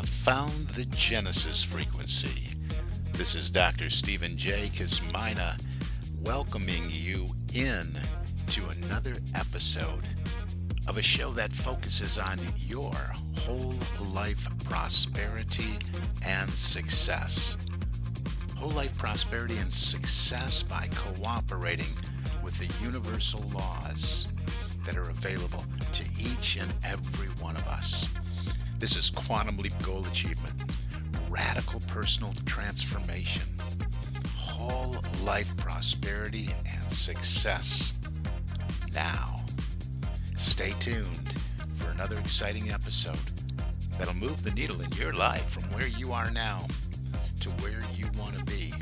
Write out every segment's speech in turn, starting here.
have found the Genesis frequency. This is Dr. Stephen J. Kazmina welcoming you in to another episode of a show that focuses on your whole life prosperity and success. Whole life prosperity and success by cooperating with the universal laws that are available to each and every one of us. This is Quantum Leap Goal Achievement, radical personal transformation, whole life prosperity and success. Now, stay tuned for another exciting episode that'll move the needle in your life from where you are now to where you want to be.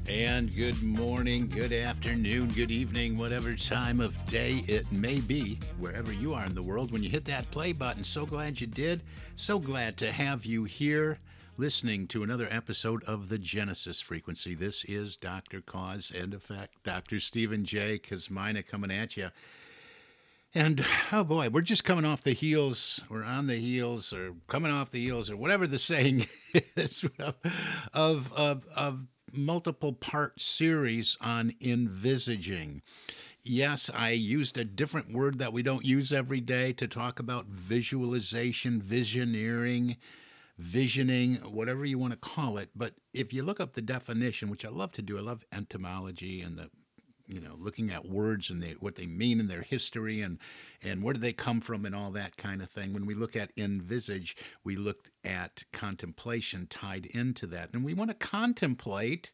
And good morning, good afternoon, good evening, whatever time of day it may be, wherever you are in the world. When you hit that play button, so glad you did. So glad to have you here listening to another episode of the Genesis frequency. This is Dr. Cause and Effect, Dr. Stephen J. Kazmina coming at you. And oh boy, we're just coming off the heels, we're on the heels, or coming off the heels, or whatever the saying is, of multiple part series on envisaging. Yes, I used a different word that we don't use every day to talk about visualization, visioneering, visioning, whatever you want to call it. But if you look up the definition, which I love to do, I love etymology and looking at words and what they mean in their history and where do they come from and all that kind of thing. When we look at envisage, we looked at contemplation tied into that. And we want to contemplate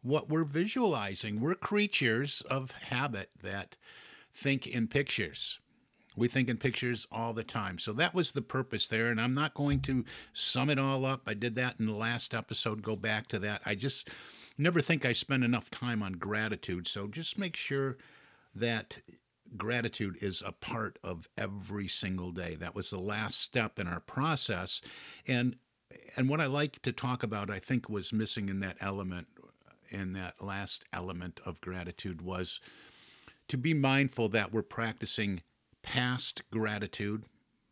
what we're visualizing. We're creatures of habit that think in pictures. We think in pictures all the time. So that was the purpose there. And I'm not going to sum it all up. I did that in the last episode. Go back to that. I just never think I spend enough time on gratitude. So just make sure that gratitude is a part of every single day. That was the last step in our process. And what I like to talk about, I think was missing in that element, in that last element of gratitude, was to be mindful that we're practicing past gratitude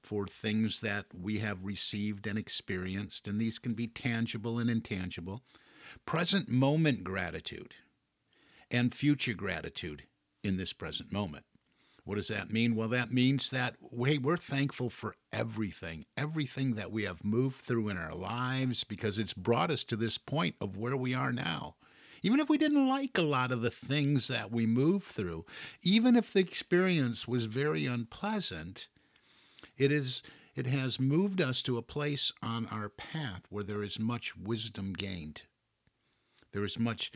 for things that we have received and experienced, and these can be tangible and intangible. Present moment gratitude and future gratitude in this present moment. What does that mean? Well, that means that we're thankful for everything that we have moved through in our lives, because it's brought us to this point of where we are now. Even if we didn't like a lot of the things that we moved through, even if the experience was very unpleasant, it has moved us to a place on our path where there is much wisdom gained. There is much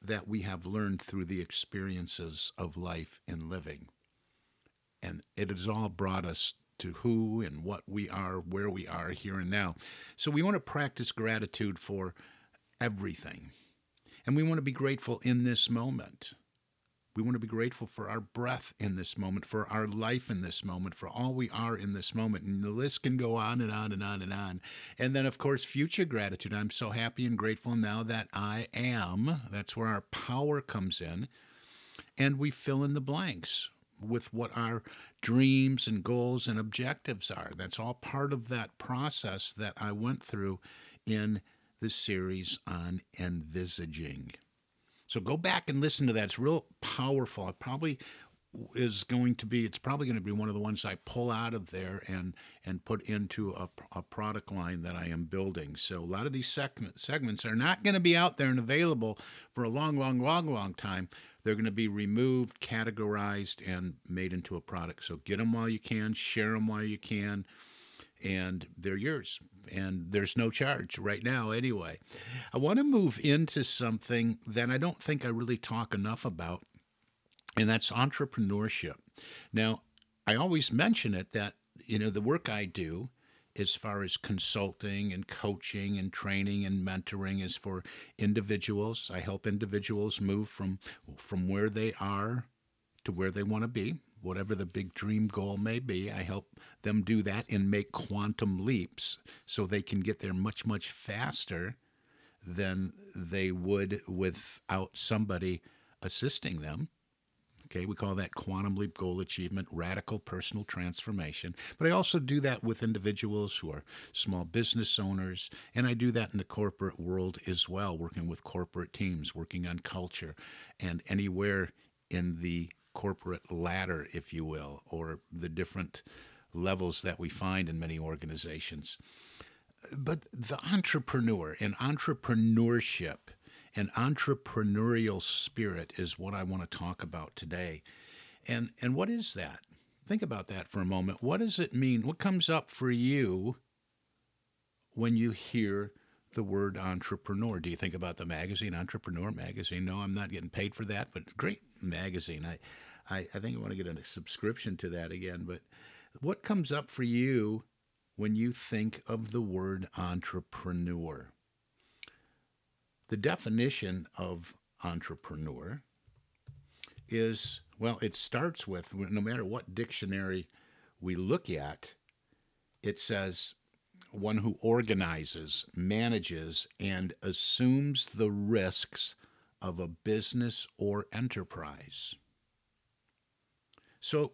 that we have learned through the experiences of life and living. And it has all brought us to who and what we are, where we are here and now. So we want to practice gratitude for everything. And we want to be grateful in this moment. We want to be grateful for our breath in this moment, for our life in this moment, for all we are in this moment. And the list can go on and on and on and on. And then, of course, future gratitude. I'm so happy and grateful now that I am. That's where our power comes in. And we fill in the blanks with what our dreams and goals and objectives are. That's all part of that process that I went through in the series on envisaging. So go back and listen to that. It's real powerful. It probably it's probably going to be one of the ones I pull out of there and put into a product line that I am building. So a lot of these segments are not going to be out there and available for a long time. They're going to be removed, categorized, and made into a product. So get them while you can, share them while you can, and they're yours. And there's no charge right now anyway. I want to move into something that I don't think I really talk enough about, and that's entrepreneurship. Now, I always mention it that, the work I do as far as consulting and coaching and training and mentoring is for individuals. I help individuals move from where they are to where they want to be, whatever the big dream goal may be. I help them do that and make quantum leaps so they can get there much faster than they would without somebody assisting them. Okay, we call that quantum leap goal achievement, radical personal transformation. But I also do that with individuals who are small business owners, and I do that in the corporate world as well, working with corporate teams, working on culture, and anywhere in the corporate ladder, if you will, or the different levels that we find in many organizations. But the entrepreneur and entrepreneurship and entrepreneurial spirit is what I want to talk about today. And what is that? Think about that for a moment. What does it mean? What comes up for you when you hear the word entrepreneur? Do you think about the magazine, Entrepreneur Magazine? No, I'm not getting paid for that, but great magazine. I think I want to get a subscription to that again. But what comes up for you when you think of the word entrepreneur? The definition of entrepreneur is, well, it starts with, no matter what dictionary we look at, it says one who organizes, manages, and assumes the risks of a business or enterprise. So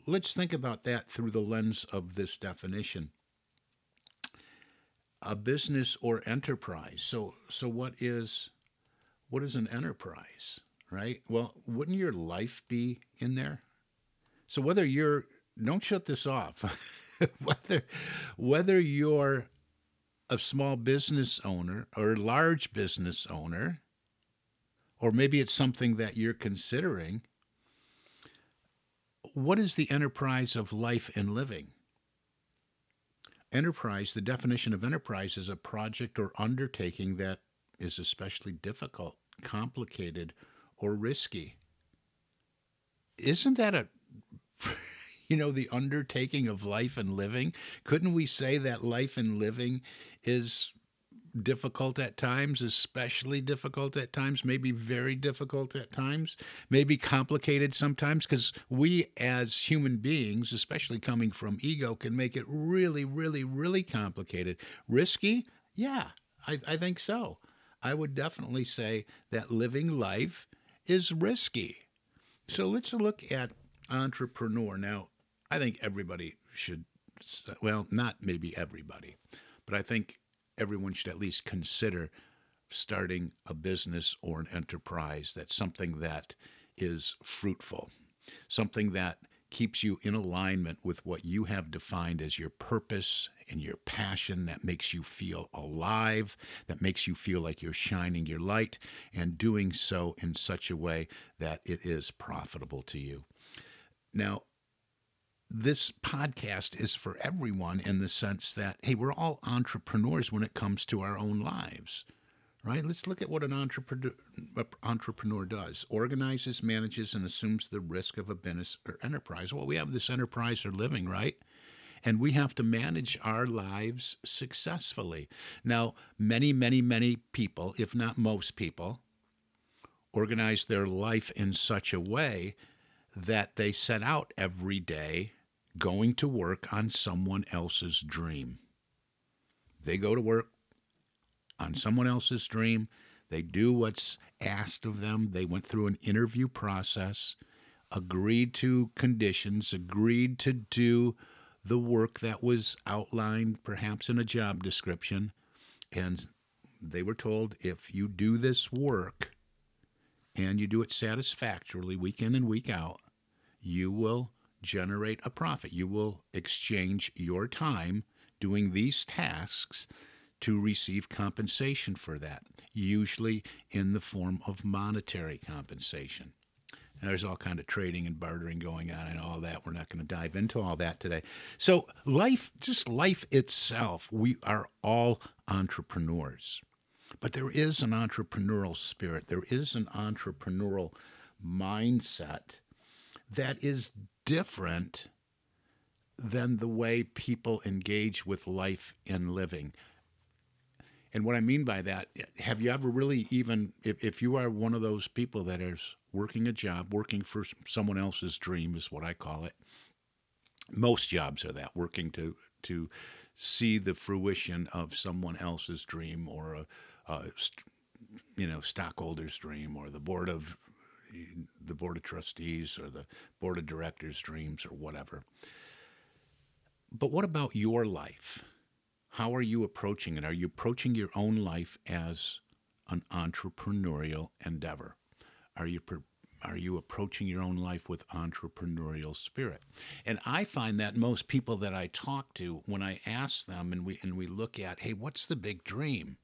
let's think about that through the lens of this definition. A business or enterprise. So what is an enterprise, right? Well, wouldn't your life be in there? So whether you're don't shut this off. whether whether you're a small business owner or a large business owner, or maybe it's something that you're considering, what is the enterprise of life and living? Enterprise, the definition of enterprise is a project or undertaking that is especially difficult, complicated, or risky. Isn't that a the undertaking of life and living? Couldn't we say that life and living is difficult at times, especially difficult at times, maybe very difficult at times, maybe complicated sometimes, because we as human beings, especially coming from ego, can make it really, really, really complicated. Risky? Yeah, I think so. I would definitely say that living life is risky. So let's look at entrepreneur. Now, I think everybody should, well, not maybe everybody, but I think everyone should at least consider starting a business or an enterprise that's something that is fruitful, something that keeps you in alignment with what you have defined as your purpose and your passion, that makes you feel alive, that makes you feel like you're shining your light and doing so in such a way that it is profitable to you. Now, this podcast is for everyone in the sense that, hey, we're all entrepreneurs when it comes to our own lives, right? Let's look at what an entrepreneur does: organizes, manages, and assumes the risk of a business or enterprise. Well, we have this enterprise or living, right? And we have to manage our lives successfully. Now, many, many, many people, if not most people, organize their life in such a way that they set out every day going to work on someone else's dream. They go to work on someone else's dream. They do what's asked of them. They went through an interview process, agreed to conditions, agreed to do the work that was outlined perhaps in a job description. And they were told, if you do this work and you do it satisfactorily week in and week out, you will generate a profit. You will exchange your time doing these tasks to receive compensation for that, usually in the form of monetary compensation. Now, there's all kind of trading and bartering going on and all that. We're not going to dive into all that today. So life, just life itself, we are all entrepreneurs. But there is an entrepreneurial spirit. There is an entrepreneurial mindset that is different than the way people engage with life and living. And what I mean by that, have you ever really even, if you are one of those people that is working a job, working for someone else's dream is what I call it. Most jobs are that, working to see the fruition of someone else's dream, or a stockholder's dream, or the board of the board of trustees or the board of directors' dreams or whatever. But what about your life? How are you approaching it? Are you approaching your own life as an entrepreneurial endeavor? Are you are you approaching your own life with entrepreneurial spirit? And I find that most people that I talk to, when I ask them and we look at, hey, what's the big dream?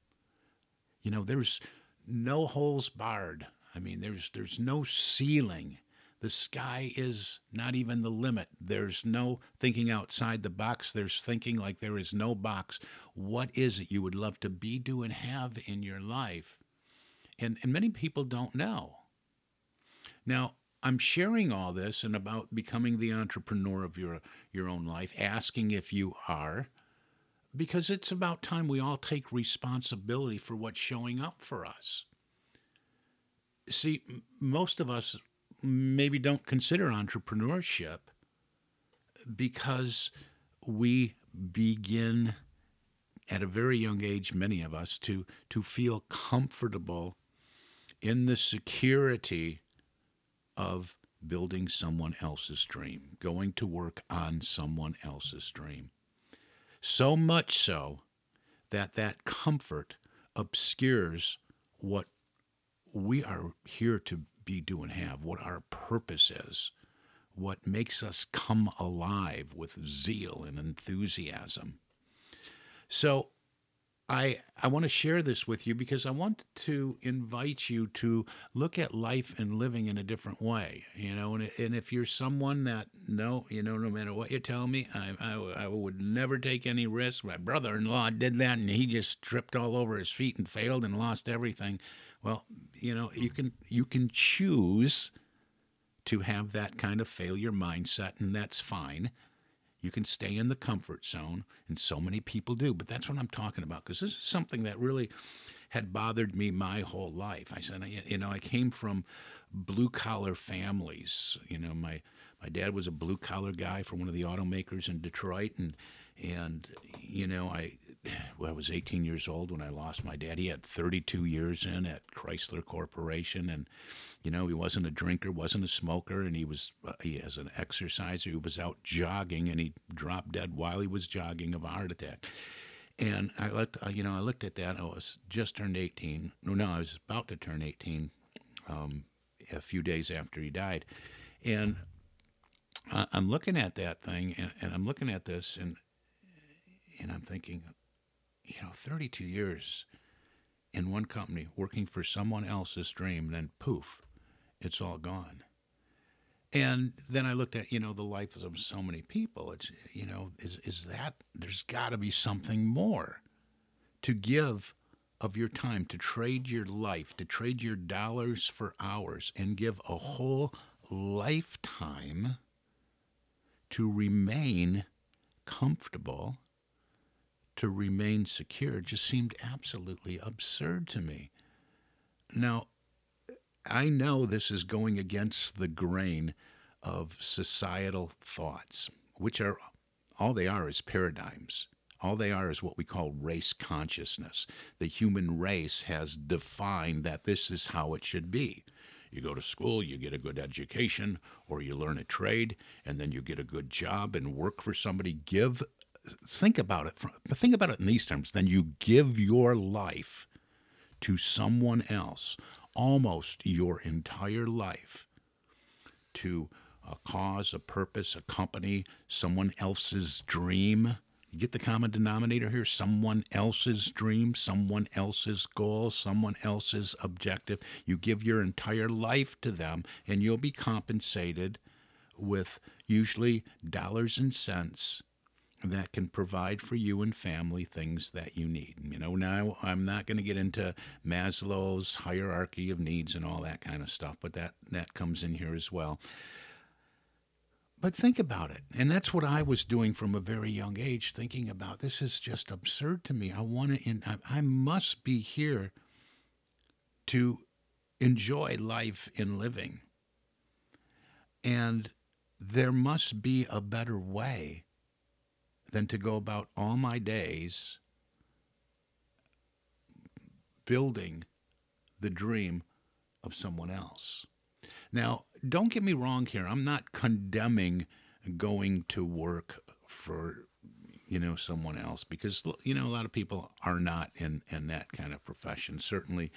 There's no holes barred. I mean, there's no ceiling. The sky is not even the limit. There's no thinking outside the box. There's thinking like there is no box. What is it you would love to be, do, and have in your life? And many people don't know. Now, I'm sharing all this and about becoming the entrepreneur of your own life, asking if you are, because it's about time we all take responsibility for what's showing up for us. See, most of us maybe don't consider entrepreneurship because we begin at a very young age, many of us, to feel comfortable in the security of building someone else's dream, going to work on someone else's dream. So much so that comfort obscures what we are here to be, do, and have, what our purpose is, what makes us come alive with zeal and enthusiasm. So I want to share this with you because I want to invite you to look at life and living in a different way, and if you're someone that, no, no matter what you tell me, I would never take any risks. My brother-in-law did that and he just tripped all over his feet and failed and lost everything. Well, you can choose to have that kind of failure mindset, and that's fine. You can stay in the comfort zone, and so many people do. But that's what I'm talking about, because this is something that really had bothered me my whole life. I said, I came from blue collar families. My dad was a blue collar guy for one of the automakers in Detroit, and I was 18 years old when I lost my dad. He had 32 years in at Chrysler Corporation, and he wasn't a drinker, wasn't a smoker, and he as an exerciser, he was out jogging, and he dropped dead while he was jogging of a heart attack. And I looked at that. I was just turned 18. No, I was about to turn 18 a few days after he died, and I'm looking at that thing, and I'm looking at this, and I'm thinking, 32 years in one company working for someone else's dream, then poof, it's all gone. And then I looked at, the lives of so many people. It's, is that there's got to be something more to give of your time, to trade your life, to trade your dollars for hours, and give a whole lifetime to remain comfortable, to remain secure, just seemed absolutely absurd to me. Now, I know this is going against the grain of societal thoughts, which are all they are is paradigms. All they are is what we call race consciousness. The human race has defined that this is how it should be. You go to school, you get a good education, or you learn a trade, and then you get a good job and work for somebody. Think about it. Think about it in these terms. Then you give your life to someone else, almost your entire life, to a cause, a purpose, a company, someone else's dream. You get the common denominator here? Someone else's dream, someone else's goal, someone else's objective. You give your entire life to them, and you'll be compensated with usually dollars and cents that can provide for you and family things that you need. Now I'm not going to get into Maslow's hierarchy of needs and all that kind of stuff, but that comes in here as well. But think about it. And that's what I was doing from a very young age, thinking about this is just absurd to me. I must be here to enjoy life in living. And there must be a better way than to go about all my days building the dream of someone else. Now, don't get me wrong here. I'm not condemning going to work for someone else, because a lot of people are not in that kind of profession. Certainly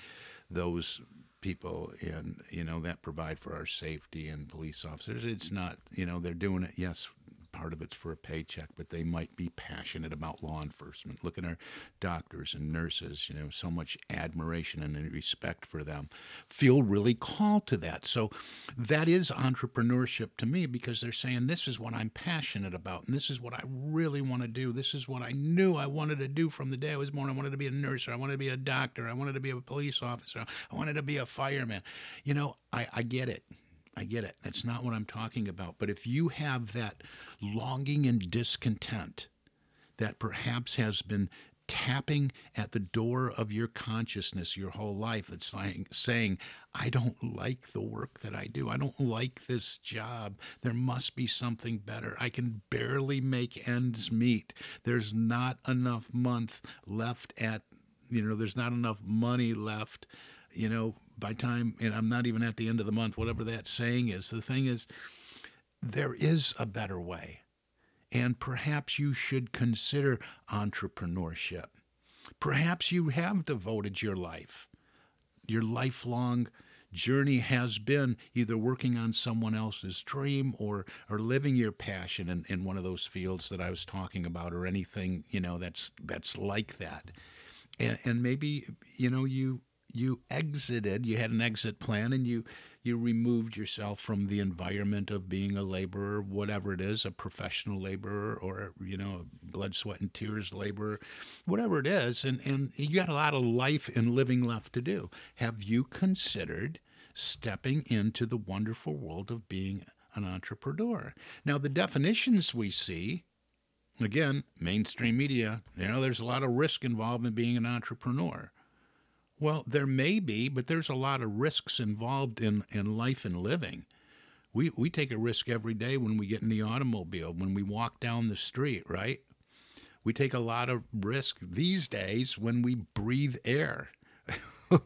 those people in that provide for our safety, and police officers, it's not, they're doing it, yes, part of it's for a paycheck, but they might be passionate about law enforcement. Look at our doctors and nurses, so much admiration and respect for them. Feel really called to that. So that is entrepreneurship to me, because they're saying, this is what I'm passionate about, and this is what I really want to do. This is what I knew I wanted to do from the day I was born. I wanted to be a nurse, or I wanted to be a doctor, I wanted to be a police officer, I wanted to be a fireman. I get it. I get it. That's not what I'm talking about. But if you have that longing and discontent that perhaps has been tapping at the door of your consciousness your whole life, it's like saying, I don't like the work that I do. I don't like this job. There must be something better. I can barely make ends meet. There's not enough month left at, there's not enough money left, by time, and I'm not even at the end of the month, whatever that saying is. The thing is, there is a better way. And perhaps you should consider entrepreneurship. Perhaps you have devoted your lifelong journey has been either working on someone else's dream, or living your passion in one of those fields that I was talking about, or anything, that's like that. And maybe, you exited, you had an exit plan, and you removed yourself from the environment of being a laborer, whatever it is, a professional laborer, or blood, sweat, and tears laborer, whatever it is, and you got a lot of life and living left to do. Have you considered stepping into the wonderful world of being an entrepreneur? Now, the definitions we see, again, mainstream media, there's a lot of risk involved in being an entrepreneur. Well, there may be, but there's a lot of risks involved in life and living. We take a risk every day when we get in the automobile, when we walk down the street, right? We take a lot of risk these days when we breathe air.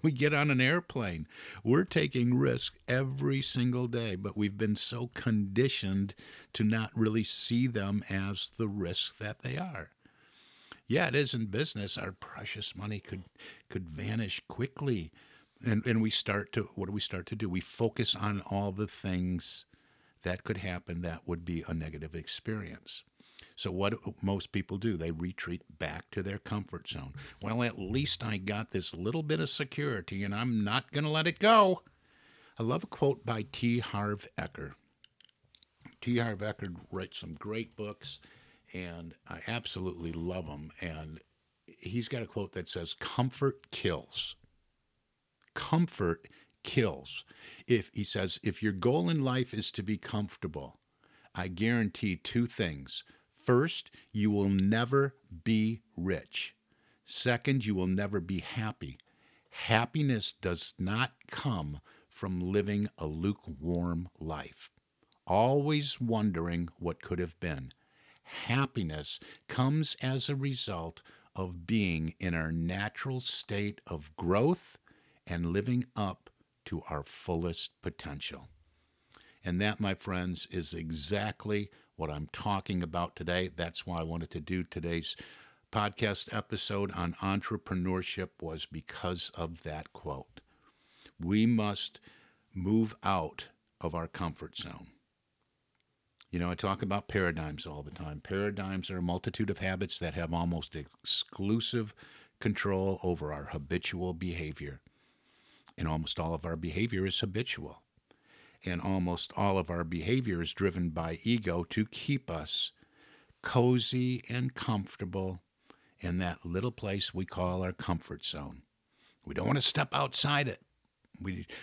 We get on an airplane. We're taking risk every single day, but we've been so conditioned to not really see them as the risks that they are. Yeah, it is in business. Our precious money could vanish quickly. And we start to, what do we start to do? We focus on all the things that could happen that would be a negative experience. So what do most people do? They retreat back to their comfort zone. Well, at least I got this little bit of security, and I'm not going to let it go. I love a quote by T. Harv Eker. T. Harv Eker writes some great books, and I absolutely love them. And he's got a quote that says, "Comfort kills. Comfort kills." If he says, if your goal in life is to be comfortable, I guarantee two things. First, you will never be rich. Second, you will never be happy. Happiness does not come from living a lukewarm life, always wondering what could have been. Happiness comes as a result of being in our natural state of growth and living up to our fullest potential. And that, my friends, is exactly what I'm talking about today. That's why I wanted to do today's podcast episode on entrepreneurship, was because of that quote. We must move out of our comfort zone. I talk about paradigms all the time. Paradigms are a multitude of habits that have almost exclusive control over our habitual behavior. And almost all of our behavior is habitual. And almost all of our behavior is driven by ego to keep us cozy and comfortable in that little place we call our comfort zone. We don't want to step outside it.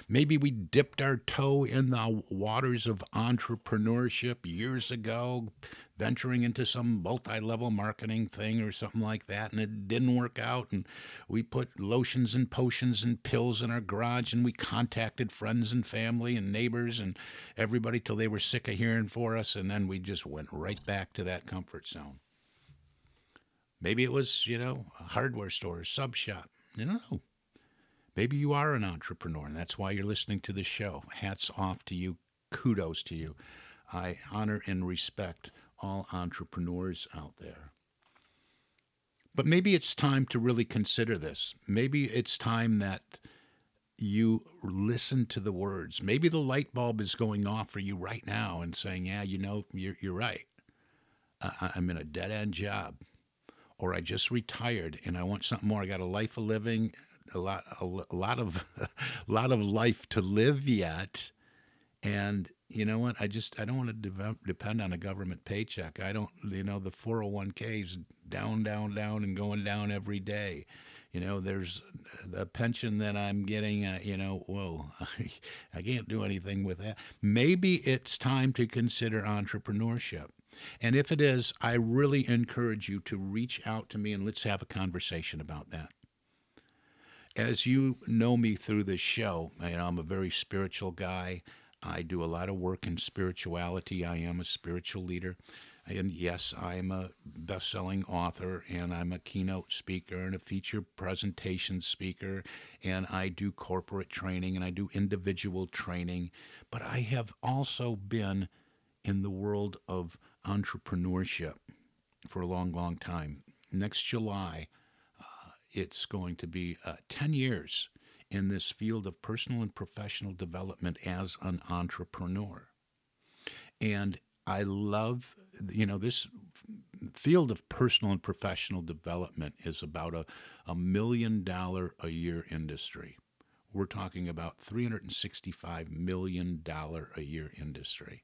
Maybe we dipped our toe in the waters of entrepreneurship years ago, venturing into some multi-level marketing thing or something like that, and it didn't work out. And we put lotions and potions and pills in our garage, and we contacted friends and family and neighbors and everybody till they were sick of hearing for us, and then we just went right back to that comfort zone. Maybe it was, a hardware store, a sub shop. I don't know. Maybe you are an entrepreneur, and that's why you're listening to the show. Hats off to you. Kudos to you. I honor and respect all entrepreneurs out there. But maybe it's time to really consider this. Maybe it's time that you listen to the words. Maybe the light bulb is going off for you right now and saying, yeah, you're right. I'm in a dead end job, or I just retired and I want something more. I got a life of living, a lot of, a lot of life to live yet. And you know what? I don't want to depend on a government paycheck. I don't, the 401k is down, down, down, and going down every day. There's the pension that I'm getting. Whoa, I can't do anything with that. Maybe it's time to consider entrepreneurship. And if it is, I really encourage you to reach out to me and let's have a conversation about that. As you know me through this show, I'm a very spiritual guy. I do a lot of work in spirituality. I am a spiritual leader. And yes, I'm a best selling author, and I'm a keynote speaker and a feature presentation speaker, and I do corporate training and I do individual training. But I have also been in the world of entrepreneurship for a long, long time. Next July, it's going to be 10 years in this field of personal and professional development as an entrepreneur. And I love, this field of personal and professional development is about a $1 million a year industry. We're talking about $365 million a year industry.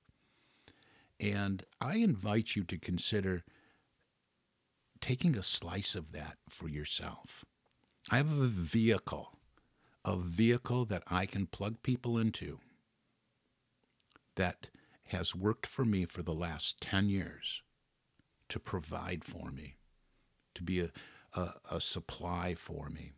And I invite you to consider taking a slice of that for yourself. I have a vehicle that I can plug people into that has worked for me for the last 10 years to provide for me, to be a supply for me.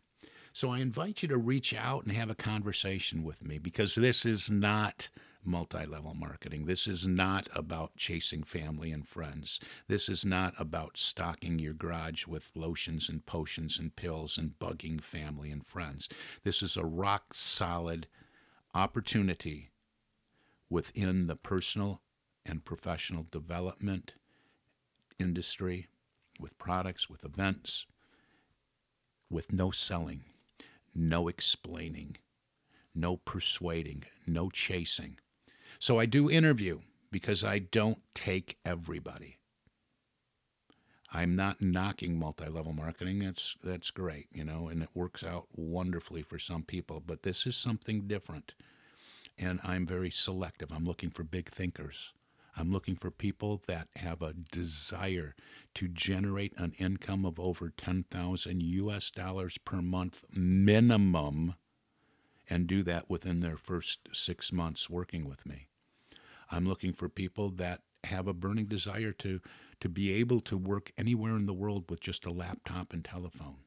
So I invite you to reach out and have a conversation with me because this is not multi-level marketing. This is not about chasing family and friends. This is not about stocking your garage with lotions and potions and pills and bugging family and friends. This is a rock solid opportunity within the personal and professional development industry with products, with events, with no selling, no explaining, no persuading, no chasing. So I do interview because I don't take everybody. I'm not knocking multi-level marketing. That's great, and it works out wonderfully for some people, but this is something different. And I'm very selective. I'm looking for big thinkers. I'm looking for people that have a desire to generate an income of over 10,000 US dollars per month minimum and do that within their first 6 months working with me. I'm looking for people that have a burning desire to be able to work anywhere in the world with just a laptop and telephone.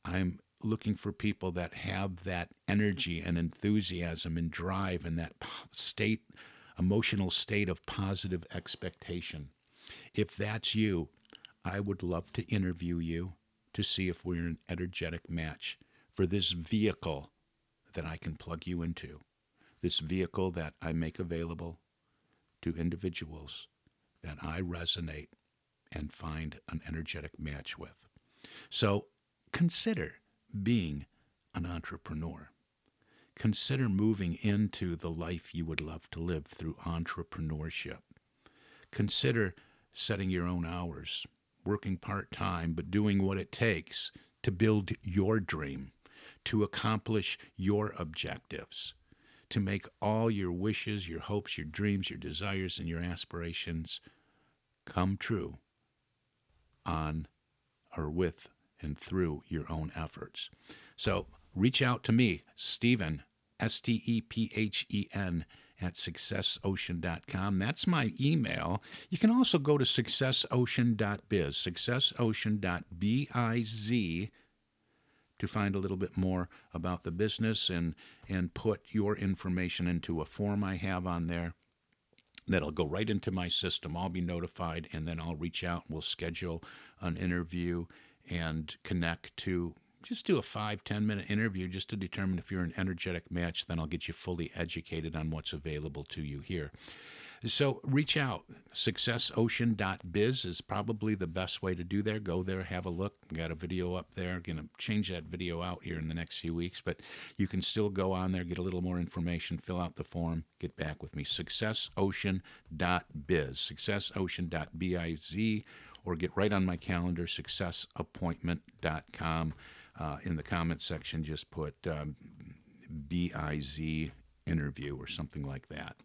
I'm looking for people that have that energy and enthusiasm and drive and that emotional state of positive expectation. If that's you, I would love to interview you to see if we're an energetic match for this vehicle that I can plug you into, this vehicle that I make available to individuals that I resonate and find an energetic match with. So consider being an entrepreneur. Consider moving into the life you would love to live through entrepreneurship. Consider setting your own hours, working part-time, but doing what it takes to build your dream, to accomplish your objectives, to make all your wishes, your hopes, your dreams, your desires, and your aspirations come true on or with and through your own efforts. So reach out to me, Stephen, Stephen, at successocean.com. That's my email. You can also go to successocean.biz, successocean.biz, to find a little bit more about the business and put your information into a form I have on there that'll go right into my system. I'll be notified, and then I'll reach out. We'll schedule an interview and connect to just do a 5-10 minute interview just to determine if you're an energetic match. Then I'll get you fully educated on what's available to you here. So reach out. SuccessOcean.biz is probably the best way to do that. Go there, have a look. Got a video up there. Going to change that video out here in the next few weeks, but you can still go on there, get a little more information, fill out the form, get back with me. SuccessOcean.biz, SuccessOcean.biz, or get right on my calendar, successappointment.com. In the comment section, just put BIZ interview or something like that.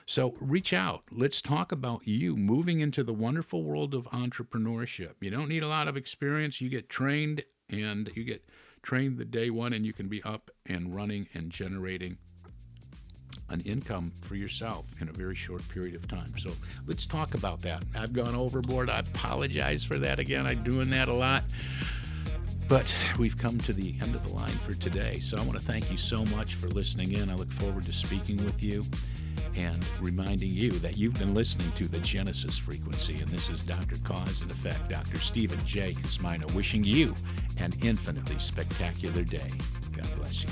So reach out. Let's talk about you moving into the wonderful world of entrepreneurship. You don't need a lot of experience. You get trained, and you get trained the day one, and you can be up and running and generating an income for yourself in a very short period of time. So let's talk about that. I've gone overboard. I apologize for that again. I'm doing that a lot. But we've come to the end of the line for today. So I want to thank you so much for listening in. I look forward to speaking with you and reminding you that you've been listening to the Genesis Frequency. And this is Dr. Cause and Effect, Dr. Stephen J. Kosmina, wishing you an infinitely spectacular day. God bless you.